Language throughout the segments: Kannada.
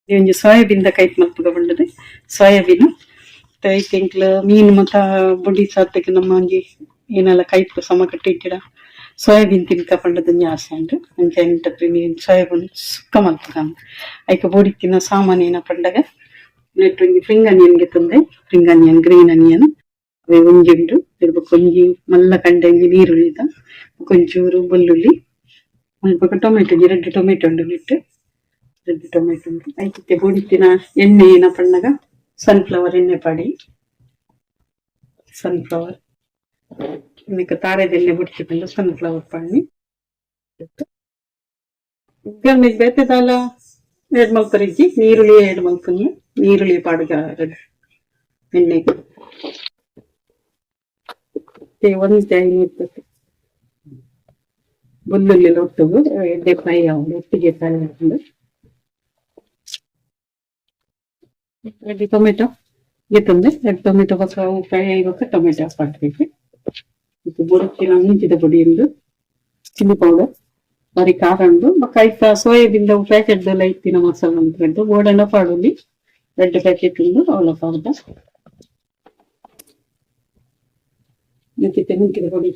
ಒಂಜಿ ಸೋಯಾಬೀನ್ ಕೈಟ್ ಮಲ್ಪುಗ ಬಂಡದು ಸೋಯಾಬೀನ್ ಐತೆಂಕ್ಲ ಮೀನು ಮತ್ತ ಬುಡಿ ಸಾತೆಗ್ ನಮ್ಮ ಒಂಜಿ ಏನೆಲ್ಲ ಕೈಟ್ ಸಮ ಕಟ್ಟಿಟ್ಟಿಡ ಸೋಯಾಬೀನ್ ತಿನ್ಕ ಪಂಡದ ಆಸೆ ಉಂಟು ಅಂಚ ಎಂಟ ಸೋಯಾಬೀನ್ ಸುಕ್ಕ ಮಲ್ಪುಗ ಐಕ ಬೊಡಿತ್ತಿನ ಸಾಮಾನ್ ಏನ ಪಂಡಗ ನೆಟ್ ಒಂಜಿ ಸ್ಪ್ರಿಂಗ್ ಆನಿಯನ್ ಗೆತ್ತಂದೆ ಸ್ಪ್ರಿಂಗ್ ಆನಿಯನ್ ಗ್ರೀನ್ ಆನಿಯನ್ ಅವೇ ಒಂಜಿ ಉಂಡು ಒಂಜಿ ಮಲ್ಲ ಕಂಡೆ ಒಂಜಿ ನೀರುಳ್ಳಿದ ಒಂಚೂರು ಬೆಳ್ಳುಳ್ಳಿ ಅಲ್ಪ ಟೊಮೆಟೊ ರೆಡ್ ಟೊಮೆಟೊ ಉಂಡು ನೆಟ್ಟು ರೆಡ್ ಟೊಮೆಟೊ ಉಂಟು ಐತೆ ಬೊಡಿತ್ತಿನ ಎಣ್ಣೆ ಏನ ಪಂಡಗ ಸನ್ಫ್ಲವರ್ ಎಣ್ಣೆ ಪಾಡಿ ಸನ್ಫ್ಲವರ್ ಇನ್ನಕ್ಕೆ ತಾರೆದೆಣ್ಣೆ ಬಿಡ್ತಿಕೊಂಡು ಸನ್ಫ್ಲವರ್ ಪಾಡಿ ಬೇತೆದಾಲ ಎರಡು ಮಲ್ಪರಿಜ್ಜಿ ನೀರುಳ್ಳಿ ಎರಡು ಮಲ್ಪನ್ನು ನೀರುಳ್ಳಿ ಪಾಡುಗ ಎಣ್ಣೆಗೆ ಒಂದೇ ಇರ್ತದೆ ಬೆಳ್ಳುಳ್ಳಿ ಒಟ್ಟಿಗೆ ಎಣ್ಣೆ ಫ್ರೈ ಆಗುದು ಒಟ್ಟಿಗೆ ಫ್ರೈ ಹಾಕೊಂಡು ಎರಡು ಟೊಮೆಟೊ ಗೆತ್ತಂದ್ರೆ ಎರಡು ಟೊಮೆಟೊ ಫ್ರೈ ಆಗುವಾಗ ಟೊಮೆಟೊ ಹಾಕ್ಬೇಕು ಇದು ಬುಡಕ್ಕಿನ ಮುಂಚಿದ ಪುಡಿಯಿಂದ ಚಿಲ್ಲಿ ಪೌಡರ್ ಬಾರಿ ಖಾರ ಉಂಡು ಕೈತ ಸೋಯಾಬೀನ್ ಪ್ಯಾಕೆಟ್ ಇತ್ತಿನ ಮಸಾಲ ಅಂತ ಗೋಡಂಡ ಪಾಡುಲ್ಲಿ ರೆಡ್ ಪ್ಯಾಕೆಟ್ ಉಂಡು ಅವಳ ಪೌಡರ್ ನಿಂತಿದ್ದ ನಿಂತಿದ ಪುಡಿ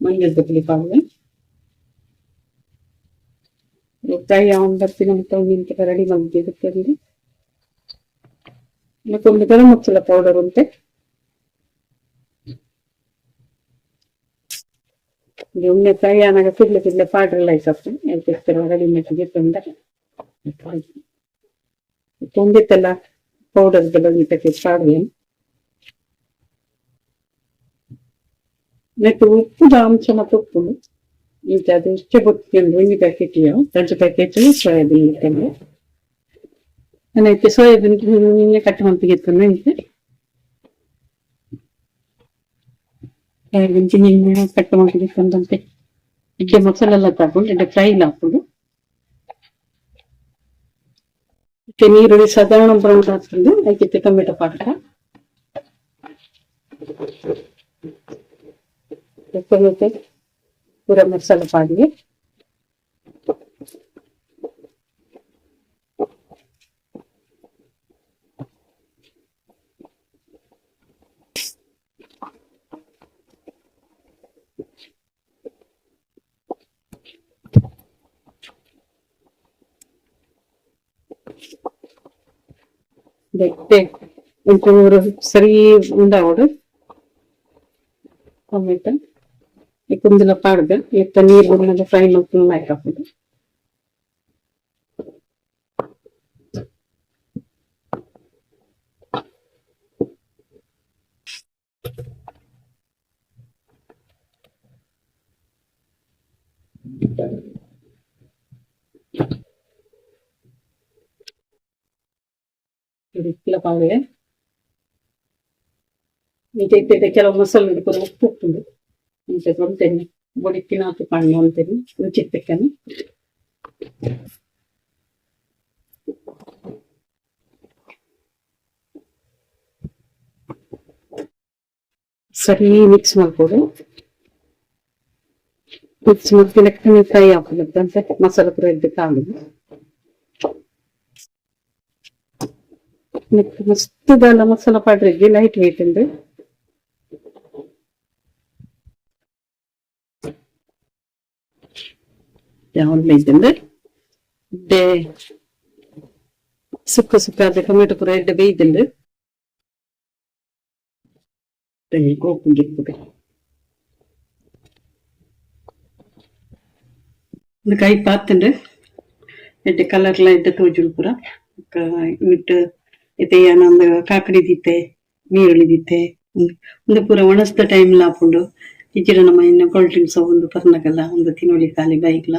ಮಂಜದ ಪುಡಿ ಪೌಡರ್ ಫ್ರೈ ಆನ್ ಬರ್ತೀನಿ ಮತ್ತೆ ನಿಂತ ರೆಡಿ ಮಾಡಿದ್ದು ಮತ್ತೊಂದು ಗರಂ ಮಸಾಲ ಪೌಡರ್ ಉಂಟೆ ಉಣ್ಣೆ ಫ್ರೈ ಆನಾಗ ಪಿಡ್ಲೆ ಪಾಡ್ರೆಲ್ಲ ಐತಪ್ಪ ರೆಡಿ ಮೆಟ್ಟಿಗೆ ತುಂಬಿತ್ತಲ್ಲ ಪೌಡರ್ ಬೆಳಗ್ಗೆ ಪಾಡ್ವೆ ನೆಟ್ಟು ಉಪ್ಪುದ ಅಂಶ ಮತ್ತು ಉಪ್ಪು ಈಗ ಅದು ಇಷ್ಟೇ ಗೊತ್ತಿಕೊಂಡು ಒಂದು ಪ್ಯಾಕೆಟ್ ಎರಡು ಪ್ಯಾಕೆಟ್ ಸೋಯಾಬೀನ್ ಇಟ್ಟಂಗೆ ನನಗೆ ಸೋಯಾಬೀನ್ ಕಟ್ ಮಂತಿಗೆ ಇತ್ತು ಕಟ್ ಮಾಡಿದಂತೆ ಇಡ್ಡೆ ಮಸಾಲೆ ಎಲ್ಲ ತಗೊಂಡು ಇಡ್ಡೆ ಫ್ರೈ ಹಾಕೋದು ನೀರುಳ್ಳಿ ಸಾಧಾರಣ ಬ್ರೌನ್ ಹಾಕೊಂಡು ಅದಕ್ಕೆ ಟೊಮೆಟೊ ಪಾಕ ಪೂರ ಮಸಾಲೆ ಪಾಡಿಗೆ ಒಂಚೂರು ಸರಿ ಉಂಡಾವಡು ಟೊಮೆಟೊ ಕುಂದಿಲ ಪಾಡ್ಗ ಎತ್ತ ನೀರು ಉಣ್ಣದ ಫ್ರೈ ಮಾಡ್ಕೊಂಡು ಹಾಕಬಹುದು ಪಾವಡೆ ಇದೈತೆ ಕೆಲವು ಮಸಾಲೆ ಹಿಡ್ಕೊಂಡು ಉಪ್ಪು ಉಪ್ಪುಂಡು ಇಂತೇನೆ ಬೊಡಿಕ್ಕಿನ ಹಾಕಿ ಪಾಣಿ ಅಂತೇನೆ ರುಚಿ ತೆಕ್ಕನೆ ಸರಿ ಮಿಕ್ಸ್ ಮಾಡ್ಬೋದು ಮಿಕ್ಸ್ ಮಾಡಿ ಲೆಕ್ಕನೆ ಫ್ರೈ ಹಾಕಬೇಕಂತೆ ಮಸಾಲೆ ಪುರ ಇದ್ದಕ್ಕೆ ಆಗುದು ಮಸ್ತದಲ್ಲ ಮಸಾಲ ಪೌಡರ್ಗೆ ಲೈಟ್ ವೇಟ್ ಉಂಡು ಯಾವ್ದು ಸುಕ್ಕ ಸುಕ್ಕ ಆದ ಟೊಮೆಟೊ ಪುರ ಎಡ್ಡೆ ಬೇಯ್ದುಂಡು ಒಂದು ಕೈ ಪಾತುಂಡು ಎಡ್ಡೆ ಕಲರ್ಲ ಎಡ್ಡೆ ತೋಜುಡು ಪುರ ಇಟ್ಟು ಒಂದು ಕಾಕಡಿ ದಿತ್ತೆ ನೀರುಳ್ಳಿ ದಿತ್ತೆ ಒಂದು ಪೂರ ಒಣಸ್ದ ಟೈಮ್ ಹಾಕೊಂಡು ಇಚ್ಚಿರ ನಮ್ಮ ಇನ್ನು ಕೋಲ್ಡ್ ಡ್ರಿಂಕ್ಸ್ ಒಂದು ಪರ್ನಗಲ್ಲ ಒಂದು ತಿನ್ನೋಳಿ ಖಾಲಿ ಬೈಕ್ಲ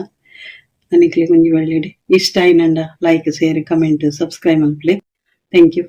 ನನಗೆ ಒಂಜಿ ಒಳ್ಳೆಡೆ ಇಷ್ಟ ಆಯ್ನಂಡ ಲೈಕ್ ಶೇರ್ ಕಮೆಂಟ್ ಸಬ್ಸ್ಕ್ರೈಬ್ ಮಾಡ್ಲಿ ಥ್ಯಾಂಕ್ ಯು.